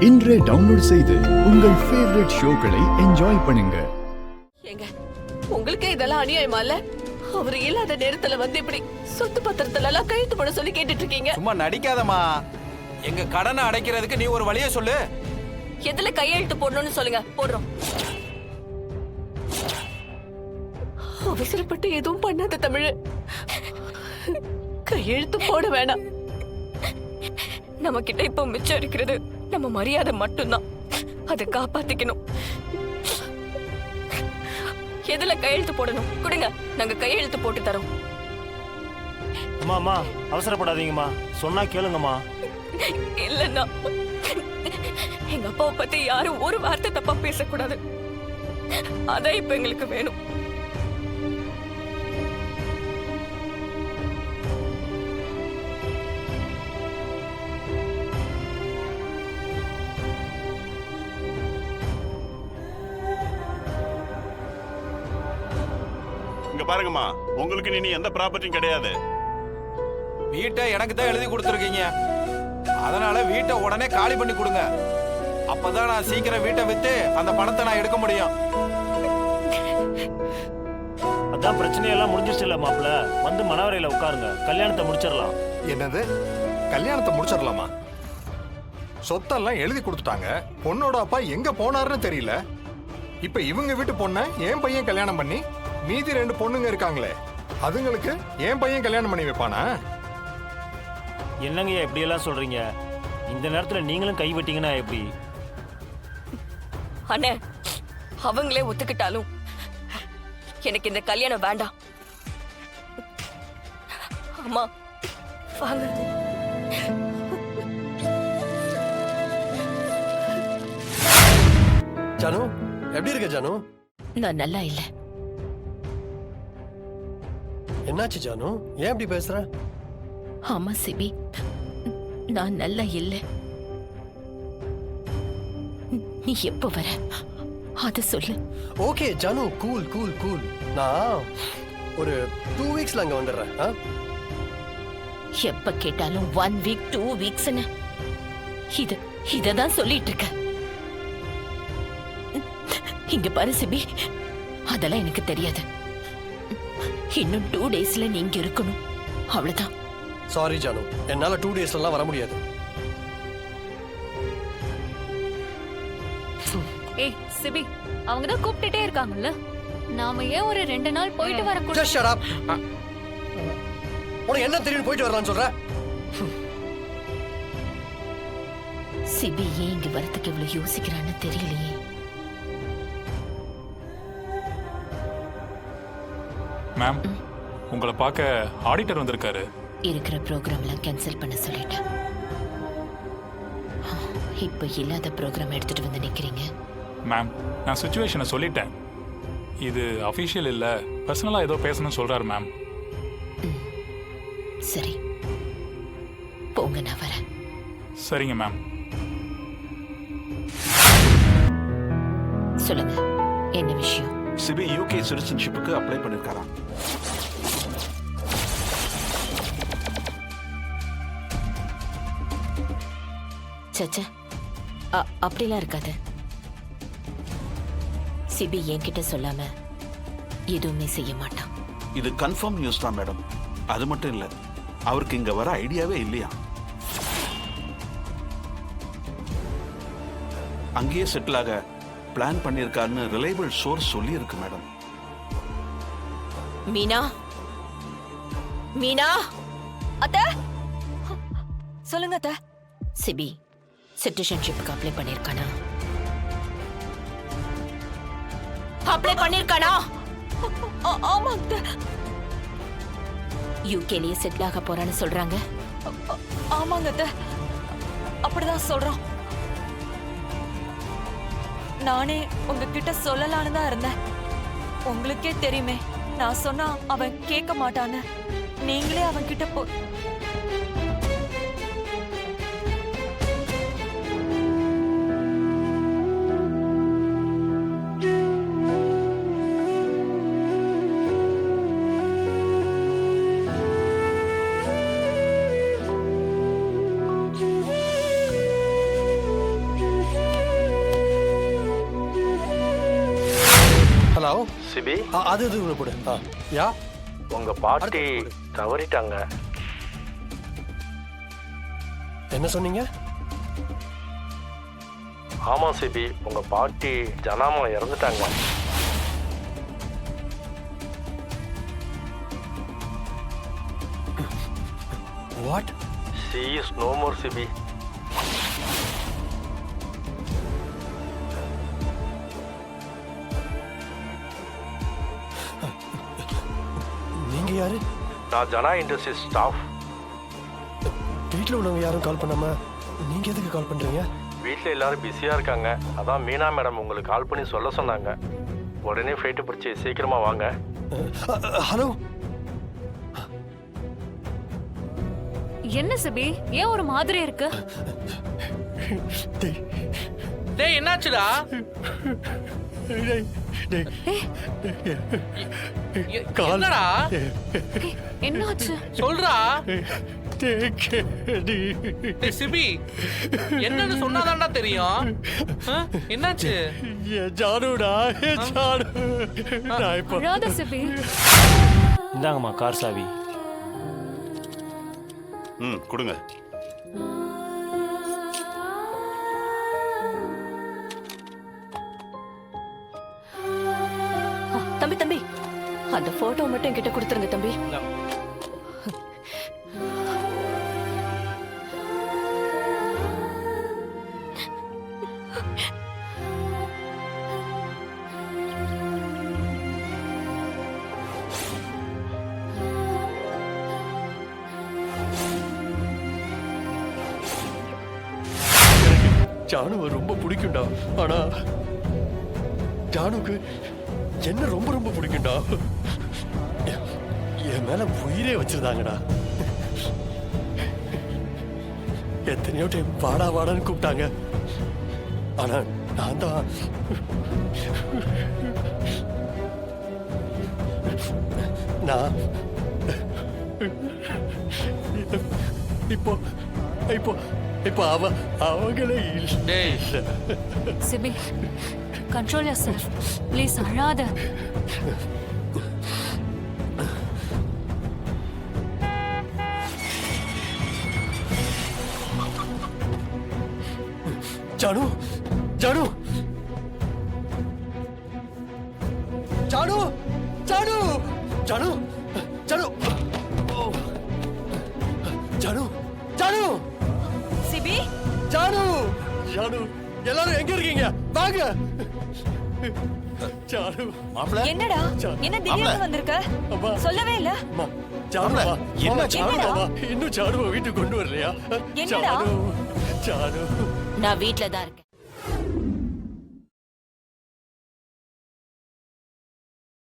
இன்றே டவுன்லோட் செய்து உங்கள் ஃபேவரட் ஷோக்களை என்ஜாய் பண்ணுங்க. ஏங்க உங்களுக்கு இதெல்லாம் அநியாயமா இல்ல? அவர் இல்லாத நேரத்துல வந்து இப்படி சொத்து பத்திரத்துல எல்லாம் கையெழுத்து போட சொல்லி கேட்டுட்டு இருக்கீங்க. சும்மா நடிக்காதம்மா. எங்க கடனை அடைக்கிறதுக்கு நீ ஒரு வழியை சொல்லு. எதுல கையெழுத்து போடணும்னு சொல்லுங்க, போடுறோம். அவசரப்பட்டு எதுவும் பண்ணாத தமிழ். கையெழுத்து போட வேணாம். நம்ம கிட்ட இப்ப மிச்சம் இருக்கிறது நம்ம மரியாதை மட்டும்தான். அதை காப்பாத்திக்கணும். எதுல கையெழுத்து போடணும் கொடுங்க, நாங்க கையெழுத்து போட்டு தரோம். அம்மா அவசரப்படாதீங்கம்மா, சொன்னா கேளுங்கம்மா. இல்லன்னா எங்க அப்பாவை பத்தி யாரும் ஒரு வார்த்தை தப்பா பேசக்கூடாது. அதான் இப்ப எங்களுக்கு வேணும். இங்க பாருங்கம்மா, உங்களுக்கு இனி எந்த ப்ராப்பர்ட்டியும் கிடையாது. வீட்டை எனக்கு தான் எழுதி கொடுத்துருக்கீங்க. அதனால வீட்டை உடனே காலி பண்ணி கொடுங்க. அப்பதான் நான் சீக்கிரம் வீட்டை வித்து அந்த பணத்தை நான் எடுக்க முடியும். அதான் பிரச்சனையெல்லாம் முடிஞ்சிருச்சு இல்ல மாப்பிள்ள, வந்து மணவரையில உட்காருங்க, கல்யாணத்தை முடிச்சிடலாம். என்னது, கல்யாணத்தை முடிச்சிடலாமா? சொத்தெல்லாம் எழுதி கொடுத்துட்டாங்க. பொண்ணோட அப்பா எங்க போனாருன்னு தெரியல. இப்ப இவங்க வீட்டு பொண்ண என் பையன் கல்யாணம் பண்ணி மீதி 2 பொண்ணுங்க இருக்காங்களே, அதுங்களுக்கு என் பையன் கல்யாணம் பண்ணி வைப்பானா? என்னங்கய்யா இப்படி எல்லாம் சொல்றீங்க? இந்த நேரத்துல நீங்களும் கை வெட்டீங்கன்னா எப்படி? அண்ணே, அவங்களே ஒத்துக்கிட்டாலும் எனக்கு இந்த கல்யாணம் வேண்டாம். அம்மா வாங்க. ஜானு, எப்படி இருக்க ஜானு? நான் நல்லா இல்ல. என்னாச்சு ஜானு, ஏன் இப்படி பேசுற? ஆமா சிபி, நான் நல்லா இல்ல. நீ எப்ப வர அத சொல்லு. Okay Janu, cool cool cool. நான் ஒரு 2 வீக்ஸ்ல அங்க வந்துடுறேன். எப்ப கேட்டாலும் 1 வீக் 2 வீக்ஸ் இததான் சொல்லிட்டு இருக்க. இங்க பாரு சிபி, அதெல்லாம் எனக்கு தெரியாது. இன்னும் 2 டேஸ்ல நீங்க இருக்கணும், அவ்வளவுதான். சாரி ஜானு, என்னால 2 டேஸ்லாம் வர முடியாது. ஏய் சிபி, அவங்க தான் கூப்பிட்டுட்டே இருக்காங்கல்ல, நாம ஏன் ஒரு 2 நாள் போயிட்டு வரக்கூடாது? Just shut up. உனக்கு என்ன தெரியும் போயிட்டு வரலாம்னு சொல்ற? சிபி ஏன் இங்க வரதுக்கு இவ்வளவு யோசிக்கிறான்னு தெரியலையே. மேம், உங்களை பார்க்க ஆடிட்டர் வந்திருக்காரு. இருக்கிற ப்ரோக்ராம்லாம் கேன்சல் பண்ண சொல்லிட்டேன். இப்ப இல்லாத ப்ரோக்ராம் எடுத்துட்டு வந்து நிக்கிறீங்க. மேம், நான் சுச்சுவேஷனை சொல்லிட்டேன். இது அஃபிஷியல் இல்ல, பர்சனலா ஏதோ பேசணும்னு சொல்றாரு மேம். சரி போங்க, நான் வரேன். சரிங்க மேம். சொல்லுங்க, என்ன விஷயம்? சிபி யூகே சிட்டிசன்ஷிப்புக்கு அப்ளை பண்ணிருக்காராம். சச்சா, அப்படிலாம் இருக்காது. சிபி என்கிட்ட சொல்லாம எதுவுமே செய்ய மாட்டான். இது கன்ஃபார்ம் நியூஸ் தான் மேடம். அது மட்டும் இல்ல, அவருக்கு இங்க வர ஐடியாவே இல்லையா. அங்கேயே செட்டில் ஆக பிளான் பண்ணிருக்காருன்னு ரிலையபிள் சோர்ஸ் சொல்லி இருக்கு மேடம். மீனா, மீனா அத்தை, சொல்லுங்க அத்தை. சிபி சிட்டிசன்ஷிப்புக்கு அப்ளை பண்ணிருக்கானா? அப்ளை பண்ணிருக்கானா? ஆமா அத்தை. யூகேலயே செட்டில் ஆக போறான்னு சொல்றாங்க. ஆமாங்க அத்தை, அப்படிதான் சொல்றோம். நானே உங்ககிட்ட சொல்லலான்னு தான் இருந்தேன். உங்களுக்கே தெரியுமே, நான் சொன்னா அவன் கேட்க மாட்டான்னு. நீங்களே அவன் கிட்ட ராவ் சிபி அது இது உள்ள போடு யா உங்க பாட்டி தவறிட்டாங்க. என்ன சொன்னீங்க? ஆமா சிபி, உங்க பாட்டி ஜனாமா இறந்துட்டாங்க. What? She is no more Sibi. நீங்க யாரு? நான் ஜனா இண்டஸ்ட்ரீஸ் ஸ்டாஃப். வீட்டில் உள்ளவங்க யாரும் கால் பண்ணாம நீங்க எதுக்கு கால் பண்றீங்க? வீட்டில் எல்லாரும் பிஸியாக இருக்காங்க. அதான் மீனா மேடம் உங்களுக்கு கால் பண்ணி சொல்ல சொன்னாங்க. உடனே ஃப்ளைட்டு பிடிச்சி சீக்கிரமா வாங்க. ஹலோ, என்ன சிபி, ஏன் ஒரு மாதிரி இருக்கு? டேய் என்னாச்சுடா? என்னடா என்னாச்சு? சொல்றா. டேய் சிபி, என்னன்னு சொன்னாதான்டா தெரியும். என்னாச்சு? ஜானுடா, ஜானு. அழாத சிபி. இந்தாங்கம்மா கார் சாவி. கொடுங்க. தம்பி தம்பி, அந்த போட்டோ மட்டும் என்கிட்ட கொடுத்துருங்க தம்பி. ஜானுவை ரொம்ப பிடிக்கும்டா. ஆனா ஜானுக்கு என்ன ரொம்ப ரொம்ப பிடிக்கும்டா. என் மேல உயிரே வச்சிருந்தாங்கடா. எத்தனையோ டைம் வாடா வாடான்னு கூப்பிட்டாங்க. ஆனா நான் தான் நான் இப்போ இப்போ இப்போ அவங்களே இல்லை. Sibi, control yourself please. அழாத. ஜானு, ஜானு, ஜானு, ஜானு, ஜானு, ஜானு, ஜானு, ஜானு, சிபி, ஜானு, ஜானு, எல்லாரும் எங்க இருக்கீங்க? வாங்க. ஜானு, என்னடா என்ன திடீர்னு வந்திருக்க? சொல்லவே இல்ல. ஜானு, என்ன என்னடா? இன்னும் ஜானுவை வீட்டுக்கு கொண்டு வரலையா? என்னடா? ஜானு, நான் வீட்ல தான் இருக்கேன்.